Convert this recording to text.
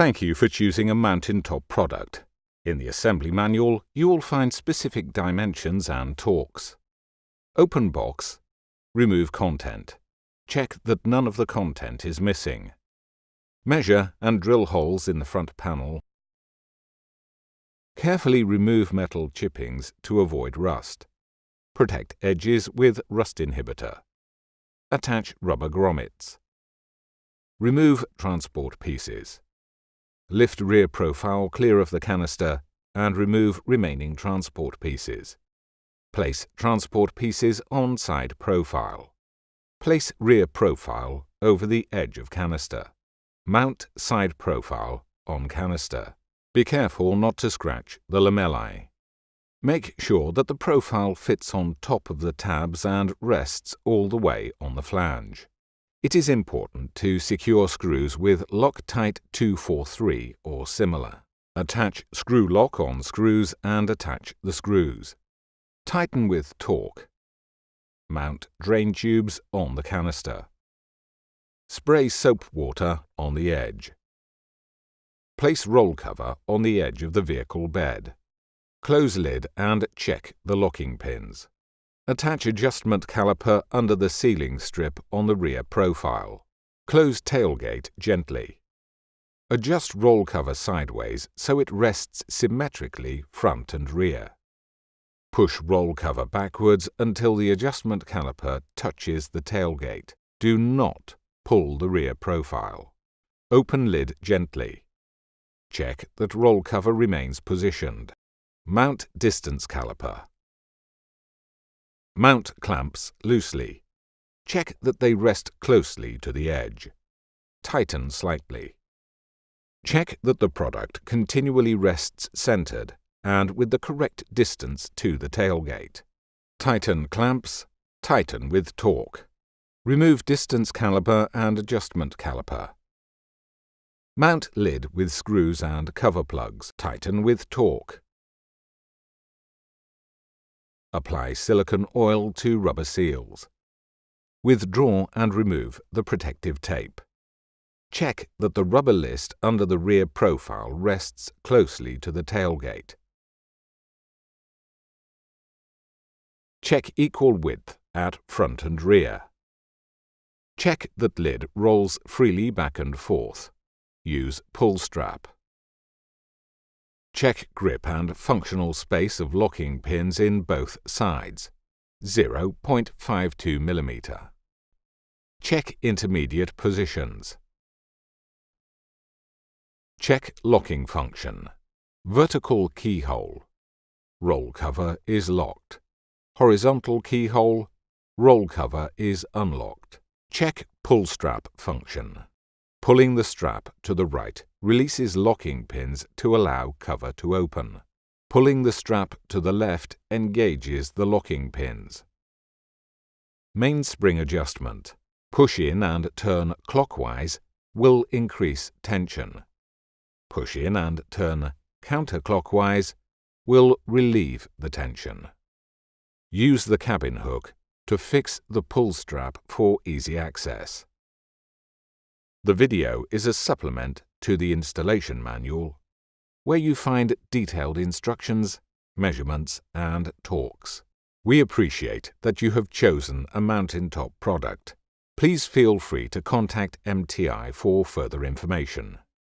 Thank you for choosing a Mountaintop product. In the assembly manual, you will find specific dimensions and torques. Open box. Remove content. Check that none of the content is missing. Measure and drill holes in the front panel. Carefully remove metal chippings to avoid rust. Protect edges with rust inhibitor. Attach rubber grommets. Remove transport pieces. Lift rear profile clear of the canister and remove remaining transport pieces. Place transport pieces on side profile. Place rear profile over the edge of canister. Mount side profile on canister. Be careful not to scratch the lamellae. Make sure that the profile fits on top of the tabs and rests all the way on the flange. It is important to secure screws with Loctite 243 or similar. Attach screw lock on screws and attach the screws. Tighten with torque. Mount drain tubes on the canister. Spray soap water on the edge. Place roll cover on the edge of the vehicle bed. Close lid and check the locking pins. Attach adjustment caliper under the sealing strip on the rear profile. Close tailgate gently. Adjust roll cover sideways so it rests symmetrically front and rear. Push roll cover backwards until the adjustment caliper touches the tailgate. Do not pull the rear profile. Open lid gently. Check that roll cover remains positioned. Mount distance caliper. Mount clamps loosely. Check that they rest closely to the edge. Tighten slightly. Check that the product continually rests centered and with the correct distance to the tailgate. Tighten clamps. Tighten with torque. Remove distance caliper and adjustment caliper. Mount lid with screws and cover plugs. Tighten with torque. Apply silicone oil to rubber seals. Withdraw and remove the protective tape. Check that the rubber list under the rear profile rests closely to the tailgate. Check equal width at front and rear. Check that lid rolls freely back and forth. Use pull strap. Check grip and functional space of locking pins in both sides, 0.52 mm. Check intermediate positions. Check locking function. Vertical keyhole. Roll cover is locked. Horizontal keyhole. Roll cover is unlocked. Check pull strap function. Pulling the strap to the right releases locking pins to allow cover to open. Pulling the strap to the left engages the locking pins. Mainspring adjustment. Push in and turn clockwise will increase tension. Push in and turn counterclockwise will relieve the tension. Use the cabin hook to fix the pull strap for easy access. The video is a supplement to the installation manual, where you find detailed instructions, measurements, and torques. We appreciate that you have chosen a Mountaintop product. Please feel free to contact MTI for further information.